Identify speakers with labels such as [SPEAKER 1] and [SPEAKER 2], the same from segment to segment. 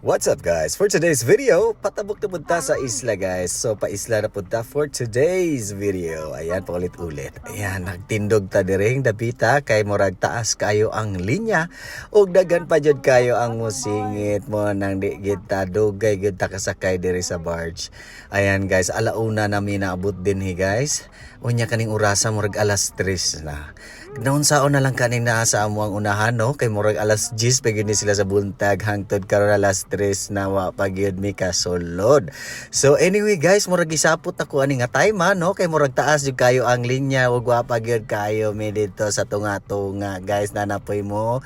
[SPEAKER 1] What's up guys? For today's video, patabok na punta sa isla guys. So pa-isla na punta for today's video. Ayan, paulit-ulit. Ayan, nagtindog ta diring dapita kay murag taas kayo ang linya ug dagan pa jud kayo ang musingit mo nang di kita dugay gid ta kasakay diri sa barge. Ayan guys, alauna na mi naabot dinhi guys. Unya kaning orasa murag alas 3 na. Naunsaon na lang kanina sa amo ang unahan no kay murag alas 10 pa gyud ni sila sa buntag hangtod karon alas 3 na wa pa gyud mi kasulod. So anyway guys, murag gisapot ako ani nga time no kay murag taas jud kayo ang linya ug wa pa gyud kayo mi dito sa tunga-tunga guys. Nanapoy mo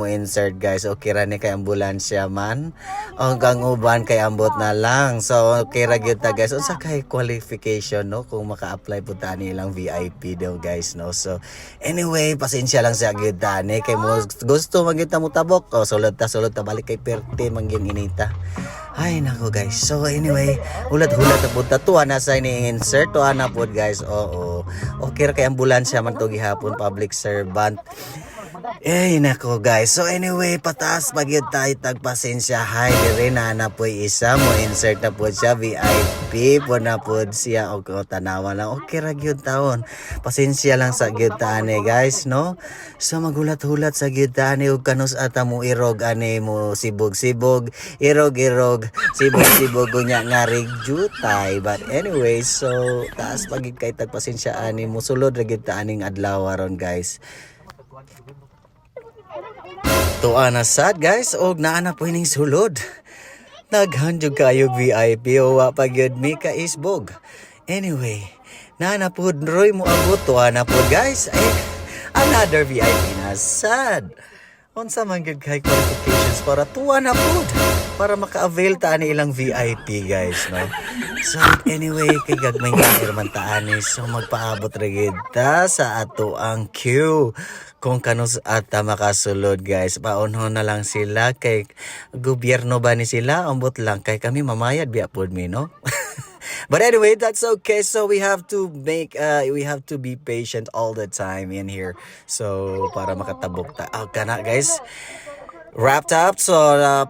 [SPEAKER 1] insert guys. Okay ra ni kay ambulansya man. Ang uban kay ambot na lang. So okay ra gyud ta guys. Unsa kay qualification no kung maka-apply pud ta nilang VIP daw guys no. So anyway, pasensya lang sa gyud tani kay mo gusto magita mo tabok. O sulod ta balik kay perte manggin inita. Ay nako guys. So anyway, hulat-hulat ta pud ta tuwa na sa ni insert tuwa na pud guys. Oo. Okay ra kay ambulansya man to gihapon, public servant. Eh nako guys. So anyway, pataas pagyud tayo tagpasensya. Hay dire na poy isa mo insert na po siya VIP po na po siya og tanawa lang. Okay ra gyud taon. Pasensya lang sa gyud tani guys no. So magulat-hulat sa gyud tani ug kanus ata mo irog ani mo sibog-sibog, irog-irog, sibog-sibog unya nga rigjutay. But anyway, so taas pagid kay tagpasensya ani mo sulod ra gyud ta aning adlaw ron guys. Tuwa na sad guys og naa na po ining sulod. Naghandog kayo VIP o wa pa gyud mi ka isbog. Anyway, naa na po roy mo abot tuwa na po guys. Ay, another VIP na sad. Unsa man gyud kay qualifications para tuwa na po para maka-avail ta ani ilang VIP guys no. So anyway, kay gagmay nga man ta ani so magpaabot ra gyud ta sa ato ang queue. Kung kanus ata makasulod guys, paunhon na lang sila kay gobyerno ba ni sila, ambot lang kay kami mamayad biya pod mi no. But anyway, that's okay. So we have to be patient all the time in here. So para makatabok ta. Kana guys. Wrapped up. So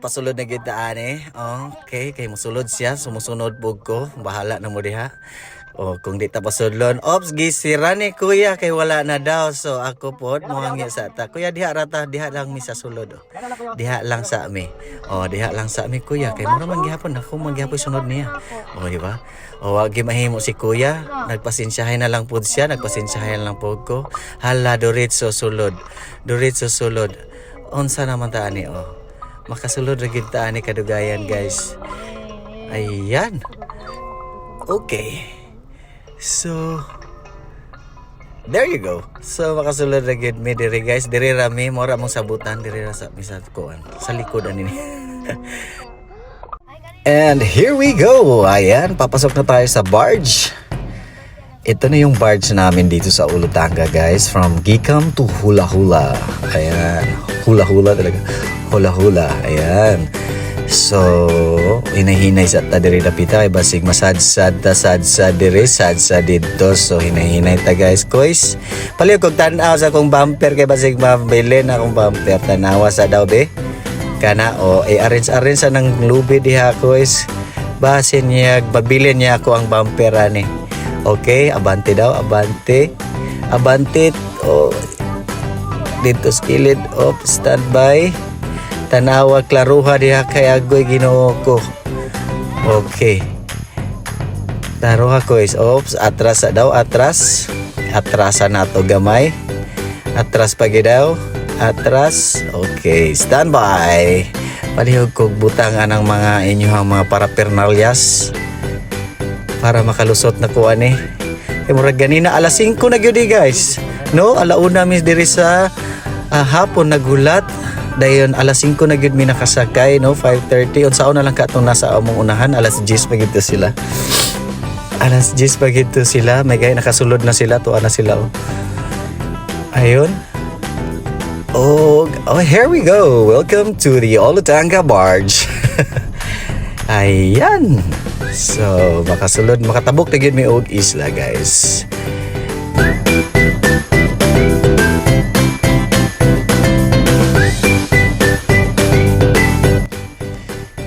[SPEAKER 1] pasulod na gid ta ani. Okay, kay mosulod siya, sumusunod pug ko. Bahala na mo diha. Kung di ta pasudlon, ops gisira ni kuya kay wala na daw. So ako pod mohangi sa ta. Kuya diha lang mi sa sulod. Diha lang sa mi. Diha lang sa mi kuya kay mura man gihapon ako magyapon sunod niya. Di ba? Wag mahimo si kuya. Nagpasensyahay na lang pod siya, nagpasensyahay lang pod ko. Hala diretso sulod. Diretso sulod. Unsa naman ta ani makasulod ra gid ta ani kadugayan guys. Ayan. Okay. So there you go. So makasulod ra gid mi diri guys. Diri ra mi mora mong sabutan diri ra sa misat kuan. Sa likod ani. And here we go. Ayan, papasok na tayo sa barge. Ito na yung barge namin dito sa Olutanga guys. From Gikam to Hula Hula. Ayan. Hula Hula talaga. Hula Hula. Ayan. So, hinahinay sa ta diri dapita kay basig masad-sad diri sad dito. So hinahinay ta guys. Kois, pali kog tan-aw sa akong bumper kay basig mabili na akong bumper tanawa sa daw be. Kana arrange sa nang lubi diha kois. Basin niya babilin niya ako ang bumper ani. Okay, abante daw, abante. Dito skilid standby. Tanawa klaruha diha kay agoy Ginoo ko. Okay. Taruha ko is atras daw, atras. Atrasan nato gamay. Atras pa daw. Atras. Okay, standby. Palihog kog butang anang mga inyong mga parapernalyas para makalusot na ko ani. Kay murag ganina alas 5 na gyud guys. No, alauna mi diri sa hapon nagulat. Dayon alas 5 na gyud mi nakasakay no 5:30 unsaon na lang ka atong nasa among unahan alas 10 pa gyud sila. Alas 10 pa gyud sila, may gay nakasulod na sila, tuwa na sila Ayun. Here we go. Welcome to the Olutanga barge. Ayan. So makasulod makatabok ta gyud mi og isla guys.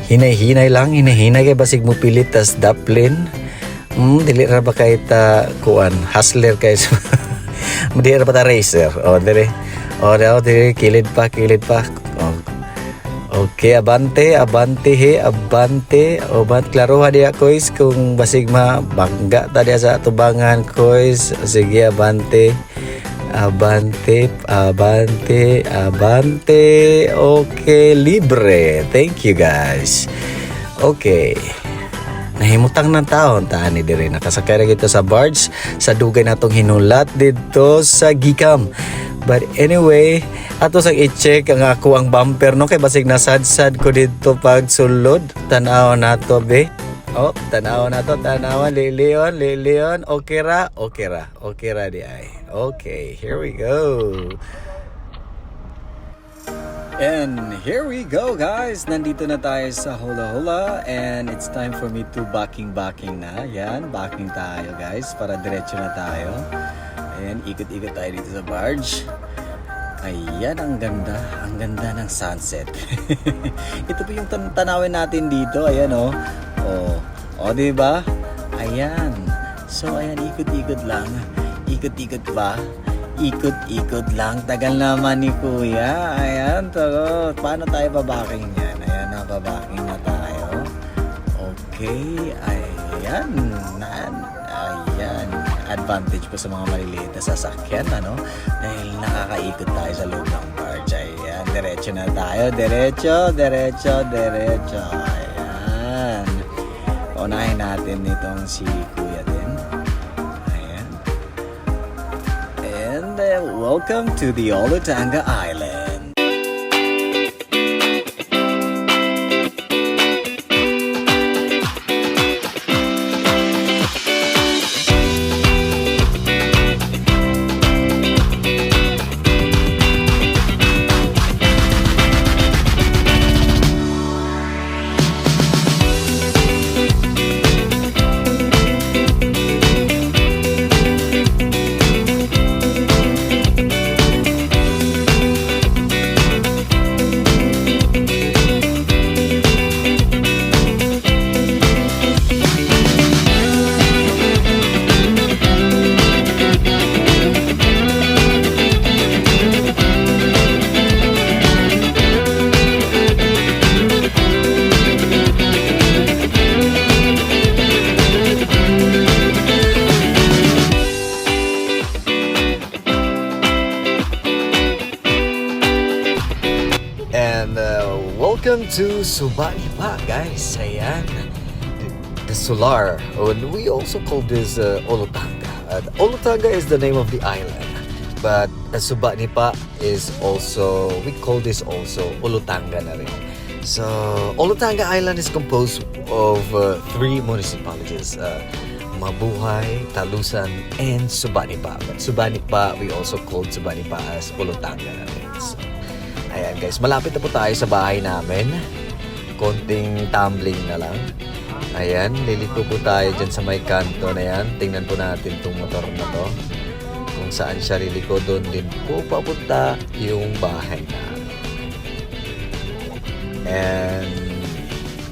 [SPEAKER 1] Hinay-hinay lang, hinay-hinay kay basig mo pilit tas daplin. Dili ra ba kay ta kuan, hustler kay Di ra ba ta racer? O dire. O dire kilid pa. Okay, abante, klaro ha diya kois kung basig mabangga ta diya sa tubangan kois. Sige, abante. Okay, libre. Thank you guys. Okay. Nahimutang ng taon taan ni dire nakasakay ra kita sa barge sa dugay natong hinulat dito sa Gicam. But anyway, ato sang i-check ang ako ang bumper no kay basig nasadsad ko dito pag sulod. Tan-aw nato be. Oh, tan-aw nato, lilion. Okay ra di ay. Okay, here we go. And here we go guys, nandito na tayo sa Hula Hula and it's time for me to backing na. Yan, backing tayo guys para diretso na tayo. Ayan, ikot-ikot tayo dito sa barge. Ayan, ang ganda ng sunset. Ito po yung tanawin natin dito, ayan oh. Oh, diba? Ayan. So ayan, ikot-ikot lang. Ikot-ikot ba? Ikot-ikot lang. Tagal naman ni Kuya. Ayan, paano tayo babaking yan? Ayan, nababaking na tayo. Okay, ayan. Ayan. Advantage po sa mga maliliit na sasakyan, ano? Dahil nakakaikot tayo sa loob ng barge. Ayan, diretso na tayo. Diretso. Ayan. Paunahin natin itong si Kuya din. And welcome to the Olutanga Island. Welcome to Subani Pa, guys. Ayan, the Solar. And we also call this Olutanga. Olutanga is the name of the island, but Subani Pa is also, we call this also Olutanga na rin. So Olutanga Island is composed of 3 municipalities. Mabuhay, Talusan, and Subani Pa. But Subani Pa, we also called Subani Pa as Olutanga na rin. So, ayan guys, malapit na po tayo sa bahay namin. Konting tumbling na lang. Ayan, liliko po tayo dyan sa may kanto na yan. Tingnan po natin itong motor na to. Kung saan siya liliko, doon din po papunta yung bahay namin. And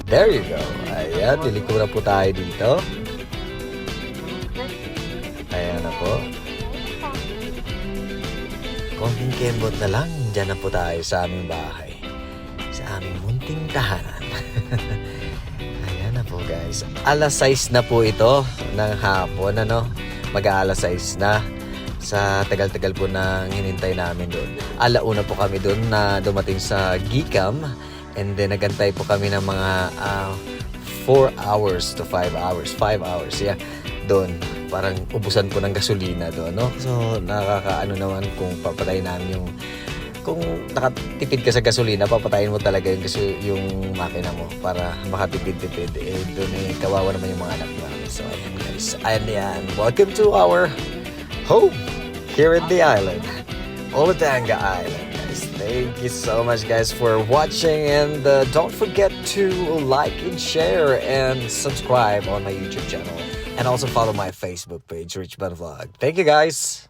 [SPEAKER 1] there you go. Ayan, liliko na po tayo dito. Ayan na po. Konting kembot na lang. Diyan na po tayo sa aming bahay. Sa aming munting tahanan. Ayan na po guys. Alas 6 na po ito ng hapon. Mag-aalas 6 na. Sa tagal-tagal po nang hinintay namin doon. Alauna po kami doon na dumating sa Gicam. And then nagantay po kami ng mga 4 hours to 5 hours. 5 hours, yeah. Doon. Parang ubusan po ng gasolina doon, no? So, nakakaano naman kung papatayin namin yung... Kung nakatipid ka sa gasolina, papatayin mo talaga yung makina mo para makatipid-tipid. Eh, doon kawawa naman yung mga anak namin. So, ayan guys. Ayan. Welcome to our home here in the island. Olutanga Island, guys. Thank you so much, guys, for watching. And don't forget to like and share and subscribe on my YouTube channel. And also follow my Facebook page, Rich Bad Vlog. Thank you, guys.